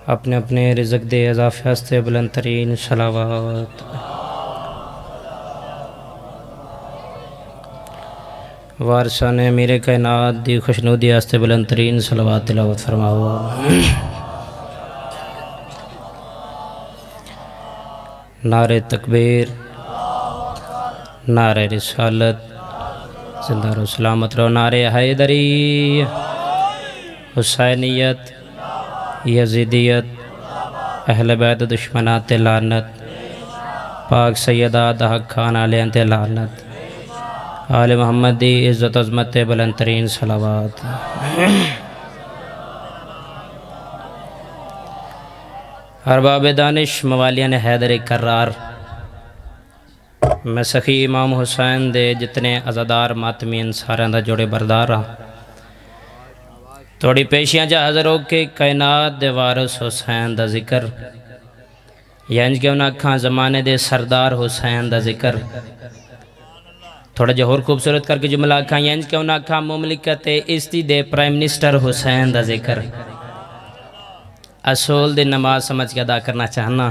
अपने अपने रिज़्क़ दे इज़ाफ़े हस्ते बुलंद तरीन सलावत। वारसान अमीर कायनात दी खुशनुदी हस्ते बुलंद तरीन सलावत तिलावत फरमाओ। नारे तकबीर, नारे रिसालत, ज़िंदा रहो सलामत रहो। नारे हैदरी, हुसैनियत, यज़ीदियत, अहले बैत दुश्मनात लानत, पाक सैयदा हक़ खान आलियां ते लानत, आले मोहम्मद दी इज़्ज़त अज़मत बुलंद तरीन सलावत। अरबाब दानिश मवालियान हैदर करार, मैं सखी इमाम हुसैन दे जितने अज़ादार मातमीन सारे दा जोड़े बरदार हाँ। थोड़ी पेशियां जा हाज़र हो के कायनात दे वारिस हुसैन दा जिक्र, यंज के उन्हें अखा ज़माने दे सरदार हुसैन दा जिक्र, थोड़ा जो और खूबसूरत करके जुमला अखा यंज के उन्हें अखा मुमलिकत इस्ती दे प्राइम मिनिस्टर हुसैन दा जिक्र। असूल दी नमाज समझ के अदा करना चाहना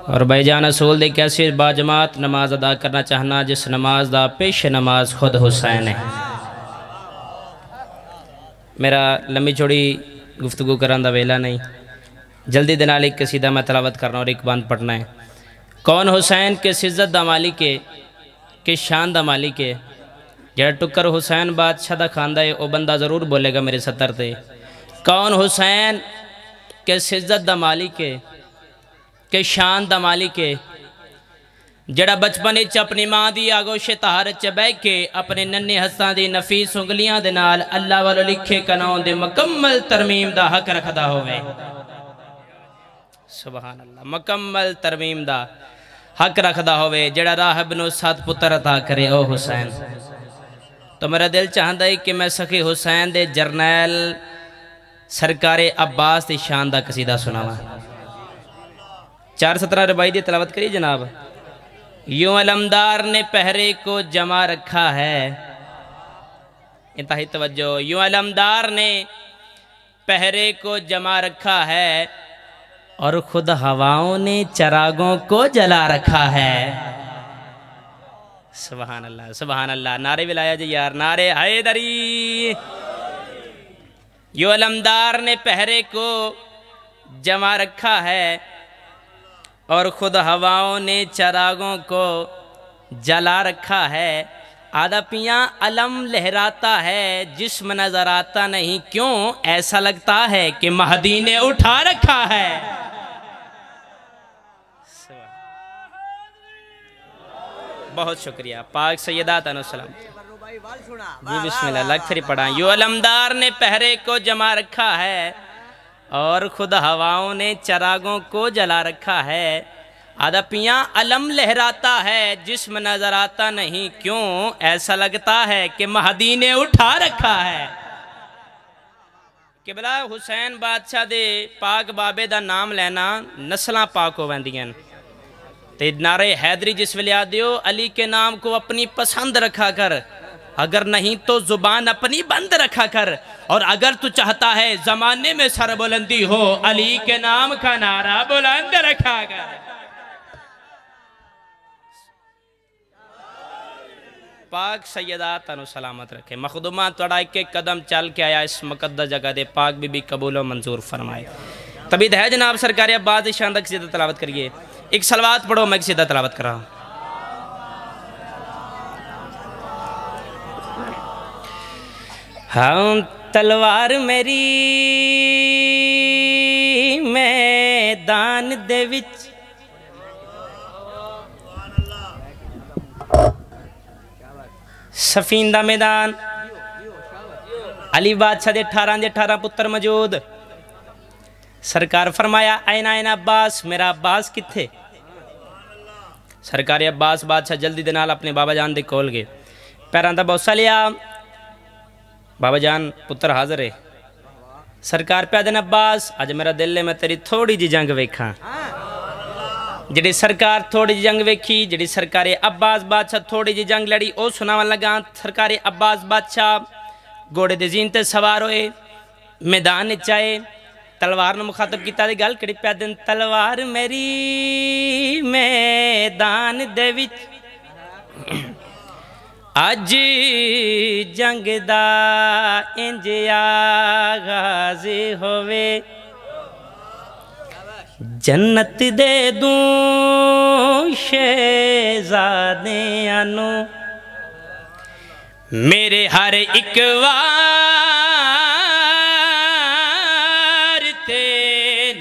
और भाईजान असूल दी कैसी बाजमात नमाज अदा करना चाहना जिस नमाज दा पेश नमाज खुद हुसैन है। मेरा लम्बी चौड़ी गुफ्तगू करने का वेला नहीं, जल्दी दे नाल एक कसीदा मैं तलावत करना और एक बंद पढ़ना है। कौन हुसैन के सिज्जत दा मालिक है, के शान दा मालिक है। जड़ा टुकर हुसैन बादशाह दा खांदा है वह बंदा ज़रूर बोलेगा मेरे सत्तर ते। कौन हुसैन के सिज्जत दा मालिक है, के शान दा मालिक है। जड़ा बचपन च अपनी माँ की आगोशे तहार च बह के अपने नन्हे हस्सां दी नफीस उंगलियां दे नाल अल्लाह वालों लिखे कनाओं दे मुकम्मल तरमीम दा हक रखदा होवे। सुभान अल्लाह, मुकम्मल तरमीम दा हक रखदा होवे। जड़ा राहब नूं 7 पुत्र अता करे ओ हुसैन। तो मेरा दिल चाहता है कि मैं सखी हुसैन दे जरनैल सरकारे अब्बास की शान दा कसीदा सुनावा। 4 सतरा रबाई दी तलावत करिए जनाब। यूं अलमदार ने पहरे को जमा रखा है, इंतहाई तवज्जो। यूं अलमदार ने पहरे को जमा रखा है और खुद हवाओं ने चरागों को जला रखा है। सुभान अल्लाह, सुभान अल्लाह। नारे बिलाया जी यार, नारे हैदरी। यूं अलमदार ने पहरे को जमा रखा है और खुद हवाओं ने चरागों को जला रखा है। आधा पियाँ अलम लहराता है, जिस्म नजर आता नहीं क्यों, ऐसा लगता है कि महदी ने उठा रखा है। बहुत शुक्रिया। पाक सैयदा तनुसलाम जी बिस्मिल्लाह लग फिर पढ़ा। यूं अलमदार ने पहरे को जमा रखा है और खुद हवाओं ने चरागों को जला रखा है। आधा पियाँ अलम लहराता है, जिस्म नजर आता नहीं क्यों, ऐसा लगता है कि महदी ने उठा रखा है। किबला हुसैन बादशाह दे पाक बाबे दा नाम लेना नस्लां पाक हो वैंदियां। ते नारे हैदरी जिस वेले आदे हो, अली के नाम को अपनी पसंद रखा कर, अगर नहीं तो जुबान अपनी बंद रखा कर। और अगर तू चाहता है जमाने में सरबुलंदी हो, अली के नाम का नारा बुलंद रखा कर। पाक सैयदा तनु सलामत रखे। मखदूमा तोड़ा एक एक कदम चल के आया इस मुकद्दस जगह दे, पाक बीबी कबूल व मंजूर फरमाए। तभी है जनाब सरकार अब्बास शानदार कसीदा तलावत करिए। एक सलवात पढ़ो, मैं कसीदा तलावत कर रहा हूँ। हाँ तलवार मेरी मैदान दे विच, सफीन दा मैदान। अली बादशाह दे 18 पुत्र मौजूद। सरकार फरमाया ऐना ऐना अब्बास, मेरा अब्बास किथे। सरकार अब्बास बादशाह जल्दी दे नाल अपने बाबा जान दे कोल गए, पैरां दा बोसा लिया। बाबा जान पुत्र हाजिर है। सरकार पे आदन अब्बास अज मेरा दिल है मैं तेरी थोड़ी जी जंग वेखा। जी सरकार थोड़ी जी जंग वेखी, जी सरकार अब्बास बादशाह थोड़ी जी जंग लड़ी, ओ सुनावन लगा। सरकार अब्बास बादशाह घोड़े दे जीन ते सवार होए मैदान चाहे तलवार ने मुखातब किया गल कड़ी पै दिन तलवार मेरी मैदान दे विच अज जंग दा इंज आगाज होवे जन्नत दे दूं शहजादियां नू मेरे हर एक वार ते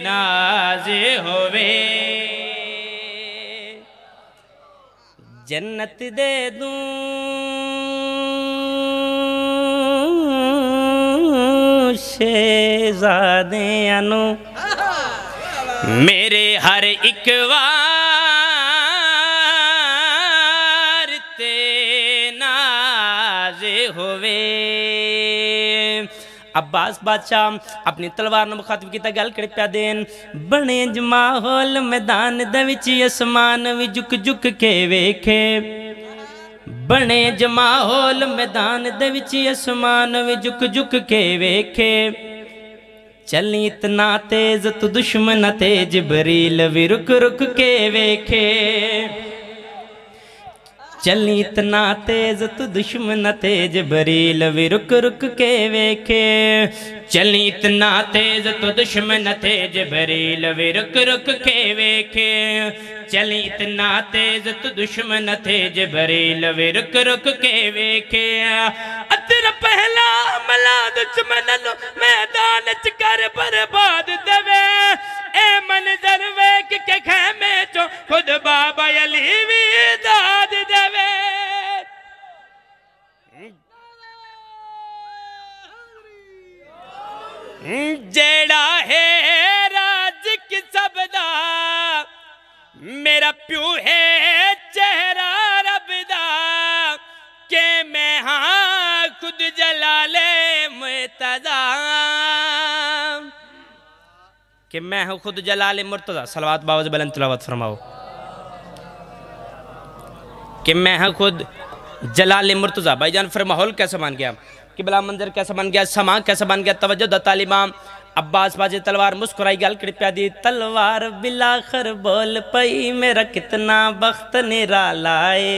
नाज होवे जन्नत दे दूं शहजादियां नू मेरे हर एक वार ते नाज होवे। अब्बास बादशाह अपनी तलवार ने मुखातब किया गल कर प्या देन बने ज माहौल मैदान दे विच आसमान भी झुक झुक के वेखे बने ज माहौल मैदान दे विच आसमान भी झुक झुक के वेखे चली इतना तेज तू दुश्मन तेज बरील भी रुक रुक के वेखे चली इतना तेज तू दुश्मन तेज बरील भी रुक रुक के वेखे चली इतना तेज तू दुश्मन तेज बरील भी रुक रुक के वेखे चली इतना तेज तू दुश्मन तेज बरील भी रुक रुक के वेखे अदर पहला हमला दुश्मन मैदान च कर बर्बाद देवे ए मंजर वेख के खेमे चो खुद बाबा अली भी दाद देवे जेड़ा है राज की सबदा मेरा प्यू है चेहरा रबदा के मैं हाँ खुद जलाले मुर्तजा कि मैं हूँ खुद जलाले मुर्तजा सलवात बावज बुलंद तिलावत फरमाओ कि मैं हूँ खुद जलाले मुर्तजा भाईजान फिर माहौल कैसा बन गया कि बला मंजर कैसा बन गया समा कैसा बन गया तवज्जो दा तालिबाम अब्बास बाजे तलवार मुस्कुराई गल कृपया दी तलवार बिलाखर बोल पई मेरा कितना बख्त निरालाए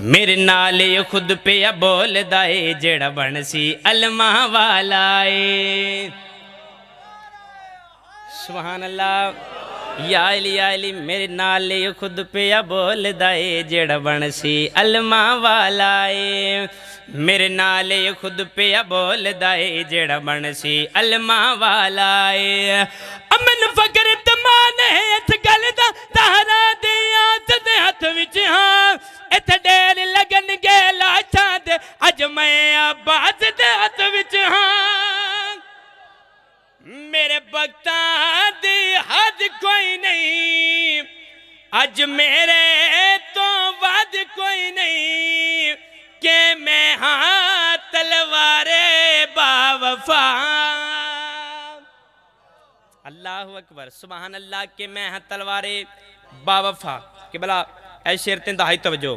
मेरे नाले खुद पे बोल दाए जेड़ा बनसी अलमा वालाए सुभान अल्लाह या अली मेरे नाले खुद पे बोल दाए जेड़ा बनसी अलमा वालाए मेरे नाले खुद पे बोल दाए जेड़ा बनसी अलमा वालाए अमन फकर तमान है इस गल दा तारा दे दे हथ विच हां इथे डेर लगन गे लाशा दे अज मैं अब्बास दे हथ विच हां मेरे बख्ता दी हद कोई नहीं अज मेरे तो वद कोई नहीं के मैं हाँ तलवारे बावफा अल्लाह अकबर सुभान अल्लाह के मैं हाँ तलवारे बावफा के भला ऐ शेर ते दहाई तवज्जो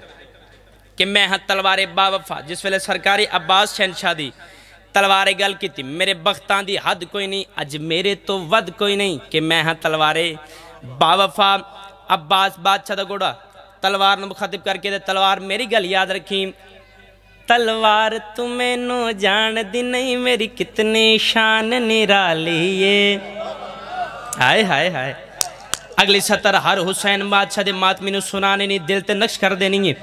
कि मैं हाँ तलवारे बावफा जिस वेले सरकारी अब्बास शहनशाह दी तलवारे गल की मेरे बख्तां दी हद कोई नहीं अज मेरे तो वद कोई नहीं कि मैं हाँ तलवारे बावफा अब्बास बादशाह दा घोड़ा तलवार नूं मुखातिब करके दे तलवार मेरी गल याद रखी तलवार तू मैनू जान दी नहीं मेरी कितनी शान निराली है हाय हाय हाय अगली सतर हर हुसैन बादशाह दे मातमी नूं सुनाने नहीं दिल ते नक्श कर देनी है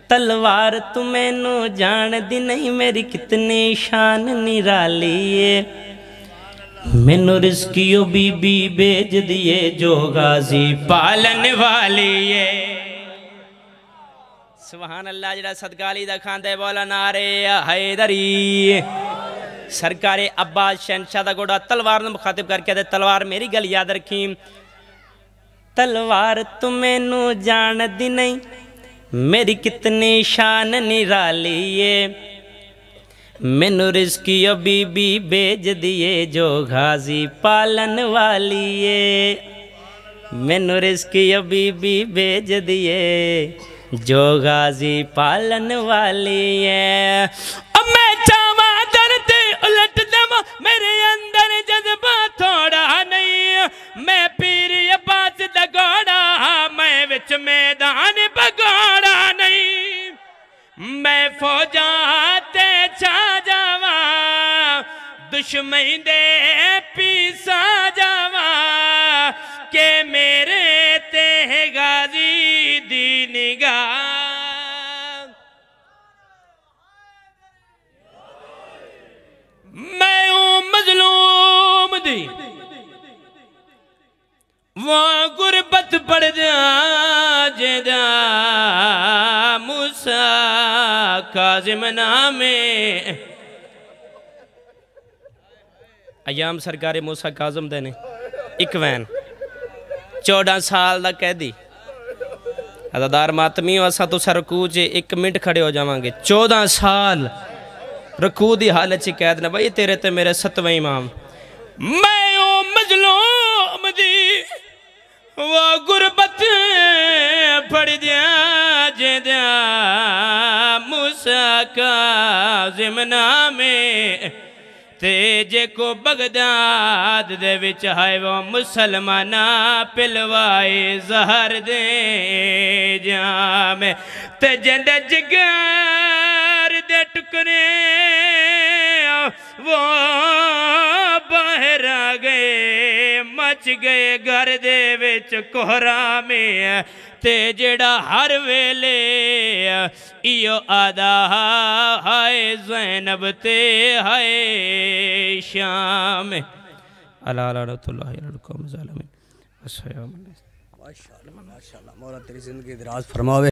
तलवार तू मैनू जान दी नहीं मेरी कितनी शान निराली है मैनू रिस्कियो बीबी भेज दिए जो गाजी पालन वाली है सुभान अल्लाह जड़ा सदकाली दा खांदा बोला नारे हैदरी सरकारे अब्बास शहनशाह दा घोड़ा तलवार नूं मुखातिब करके दे तलवार मेरी गल याद रखी तलवार तू मैनू जान दी नहीं मेरी कितनी शान निराली है मैनू रिस्कियो बीबी भेज दिए जो गाजी पालन वाली है मैनू रिस्कियो बीबी भेज दिए जो गाजी पालन वाली है दुश्मन दे पीसा जावा के मेरे ते गाजी दी निगाह मैं हूं मजलूम दी वो गुरबत पड़ जा जेदा मूसा काजिम नामे अयाम सरकारी मूसा काजिम दे ने एक वैन 14 साल का कैदी अदादार मातमी असा तो रकू च 1 मिनट खड़े हो जावांगे 14 साल रकू दी हालत च कैद न भाई तेरे ते मेरे 7वें इमाम मैं ओ मजलूम दी वो गुरबत पड़ दिया जेदा मूसा काजिम नामे ते जे को बगदाद दे विच है वो मुसलमाना पिलवाए जहर दे जाम ते जिंदे जिगर दे टुकड़े वो बाहर आ गए मच गए घर दे विच कोहरा में ते जेड़ा हर वेले इयो आदा हाय ज़ैनब ते हाय शाम अला लानतुल्लाहि अलल कौम ज़ालिमीन। माशाअल्लाह माशाअल्लाह मौला तेरी ज़िंदगी दराज फरमावे।